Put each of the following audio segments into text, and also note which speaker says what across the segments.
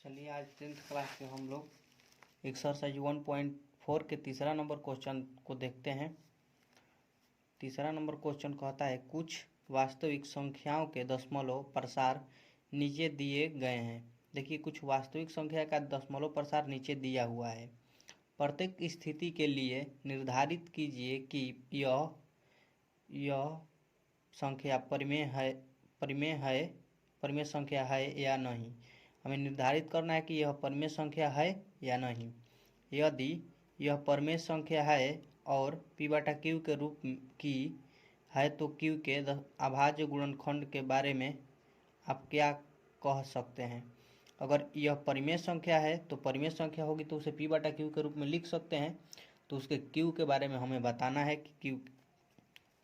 Speaker 1: चलिए आज 10th class के हम लोग एक्सरसाइज 1.4 के तीसरा नंबर क्वेश्चन को देखते हैं। तीसरा नंबर क्वेश्चन कहता है कुछ वास्तविक संख्याओं के दशमलव प्रसार नीचे दिए गए हैं। देखिए कुछ वास्तविक संख्या का दशमलव प्रसार नीचे दिया हुआ है। प्रत्येक स्थिति के लिए निर्धारित कीजिए कि यह संख्या परिमेय संख्या है या नहीं। हमें निर्धारित करना है कि यह परिमेय संख्या है या नहीं। यदि यह परिमेय संख्या है और p बटा q के रूप की है तो q के अभाज्य गुणनखंड के बारे में आप क्या कह सकते हैं। अगर यह परिमेय संख्या है तो परिमेय संख्या होगी तो उसे p बटा q के रूप में लिख सकते हैं। तो उसके q के बारे में हमें बताना है कि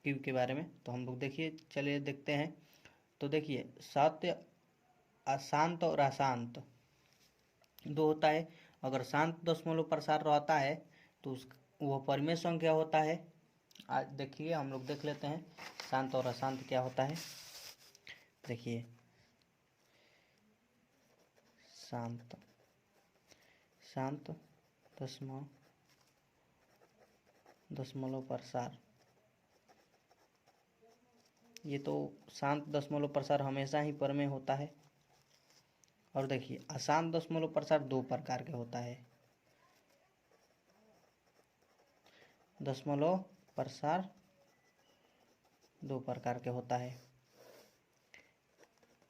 Speaker 1: q के बारे में। तो हम लोग देखिए चलिए देखते हैं। तो देखिए सत्य अशांत और अशांत दो होता है। अगर शांत दशमलव प्रसार रहता है तो वह परिमेय संख्या होता है। आज देखिए हम लोग देख लेते हैं शांत और अशांत क्या होता है। देखिए शांत दशमलव प्रसार, ये तो शांत दशमलव प्रसार हमेशा ही परिमेय होता है। और देखिए अशांत दशमलव प्रसार दो प्रकार के होता है। दशमलव प्रसार दो प्रकार के होता है।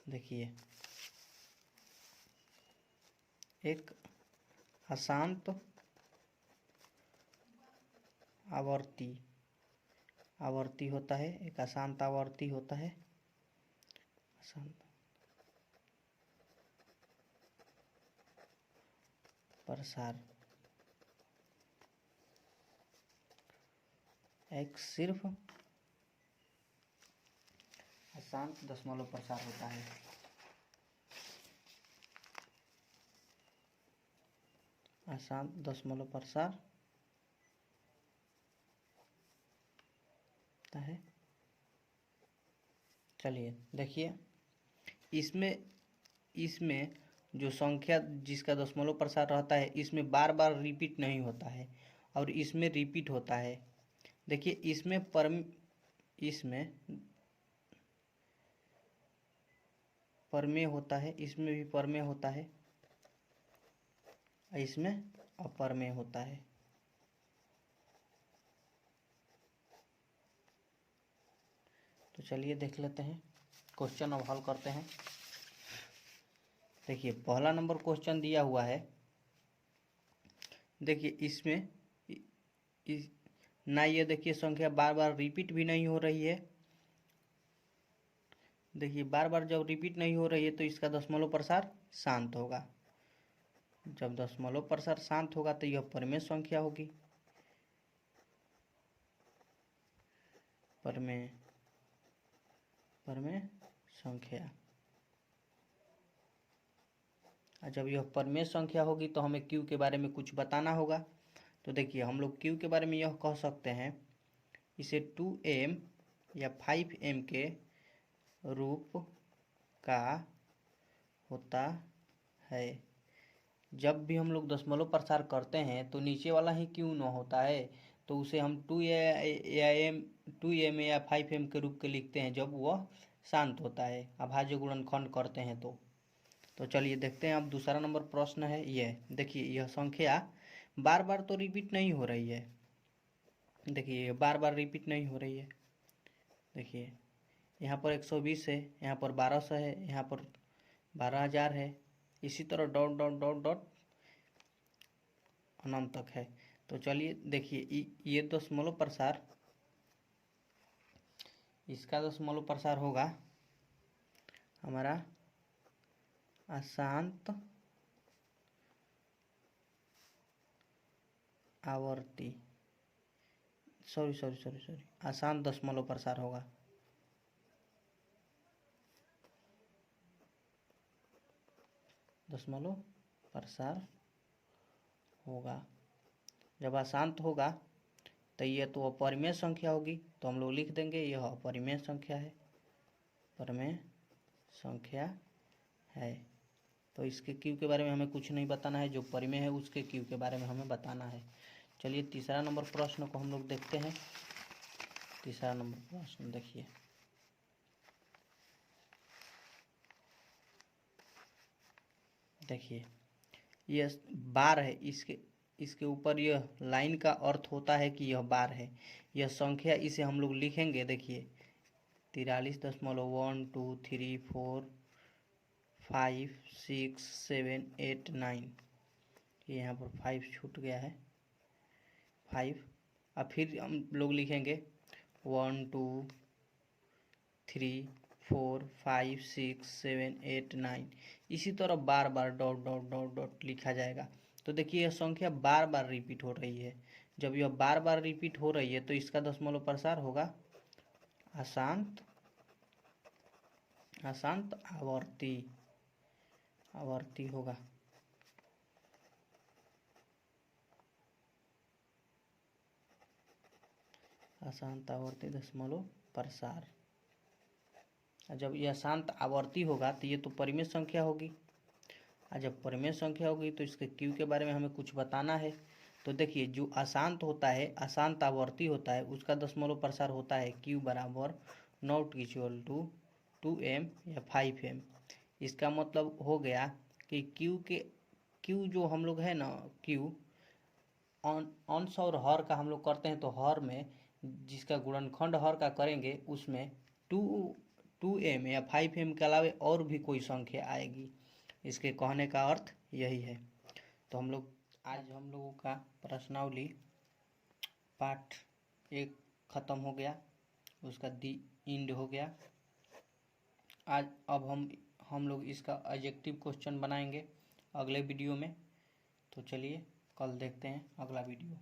Speaker 1: देखिए एक अशांत आवर्ती होता है, एक अशांत आवर्ती होता है। अशांत प्रसार एक सिर्फ अशांत दशमलव प्रसार होता है। अशांत दशमलव प्रसार होता है। चलिए देखिए इसमें जो संख्या जिसका दशमलव प्रसार रहता है इसमें बार बार रिपीट नहीं होता है और इसमें रिपीट होता है। देखिए इसमें परमेय होता है, इसमें भी परमेय होता है, इसमें अपरमेय होता है। तो चलिए देख लेते हैं क्वेश्चन अब हल करते हैं। देखिए पहला नंबर क्वेश्चन दिया हुआ है। देखिए इसमें ना ये देखिए संख्या बार बार रिपीट भी नहीं हो रही है। देखिए बार बार जब रिपीट नहीं हो रही है तो इसका दशमलव प्रसार शांत होगा। जब दशमलव प्रसार शांत होगा तो यह परिमेय संख्या होगी। परिमेय संख्या। जब यह परिमेय संख्या होगी तो हमें q के बारे में कुछ बताना होगा। तो देखिए हम लोग q के बारे में यह कह सकते हैं इसे 2m या 5m के रूप का होता है। जब भी हम लोग दशमलव प्रसार करते हैं तो नीचे वाला ही क्यों न होता है तो उसे हम 2m या 5m के रूप के लिखते हैं जब वह शांत होता है, अभाज्य गुणनखंड करते हैं तो चलिए देखते हैं। अब दूसरा नंबर प्रश्न है यह। देखिए यह संख्या बार बार तो रिपीट नहीं हो रही है। देखिए बार बार रिपीट नहीं हो रही है। देखिए यहाँ पर 120 है, यहाँ पर 1200 है, यहाँ पर 12,000 है, इसी तरह डॉट डॉट डॉट डॉट अनंत तक है। तो चलिए देखिए ये दशमलव प्रसार, इसका दशमलव प्रसार होगा हमारा अशांत आवर्ती सॉरी अशांत दशमलव प्रसार होगा। दशमलव प्रसार होगा। जब अशांत होगा तो ये तो अपरिमेय संख्या होगी तो हम लोग लिख देंगे यह अपरिमेय संख्या है, परिमेय संख्या है। तो इसके क्यू के बारे में हमें कुछ नहीं बताना है, जो परिमेय है उसके क्यू के बारे में हमें बताना है। चलिए तीसरा नंबर प्रश्न को हम लोग देखते हैं। तीसरा नंबर प्रश्न देखिए ये बार है, इसके ऊपर यह लाइन का अर्थ होता है कि यह बार है। यह संख्या इसे हम लोग लिखेंगे, देखिए 43.123456789। ये यहाँ पर 5 छूट गया है, 5। अब फिर हम लोग लिखेंगे 123456789। इसी तरह बार बार डॉट डॉट डॉट डॉट लिखा जाएगा। तो देखिए यह संख्या बार बार रिपीट हो रही है। जब यह बार बार रिपीट हो रही है तो इसका दशमलव प्रसार होगा अशांत आवर्ती होगा। अशांत आवर्ती दशमलव प्रसार। जब यह अशांत आवर्ती होगा तो ये तो परिमेय संख्या होगी, और जब परिमेय संख्या होगी तो इसके क्यू के बारे में हमें कुछ बताना है। तो देखिए जो अशांत होता है, अशांत आवर्ती होता है, उसका दशमलव प्रसार होता है क्यू बराबर नॉट इक्वल टू 2m या 5m। इसका मतलब हो गया कि क्यू जो हम लोग है ना, क्यू अंश और हर का हम लोग करते हैं, तो हर में जिसका गुणनखंड हर का करेंगे उसमें 2m या 5m के अलावा और भी कोई संख्या आएगी। इसके कहने का अर्थ यही है। तो आज हम लोगों का प्रश्नावली पार्ट 1 खत्म हो गया, उसका दी एंड हो गया। आज अब हम लोग इसका एडजेक्टिव क्वेश्चन बनाएंगे अगले वीडियो में। तो चलिए कल देखते हैं अगला वीडियो।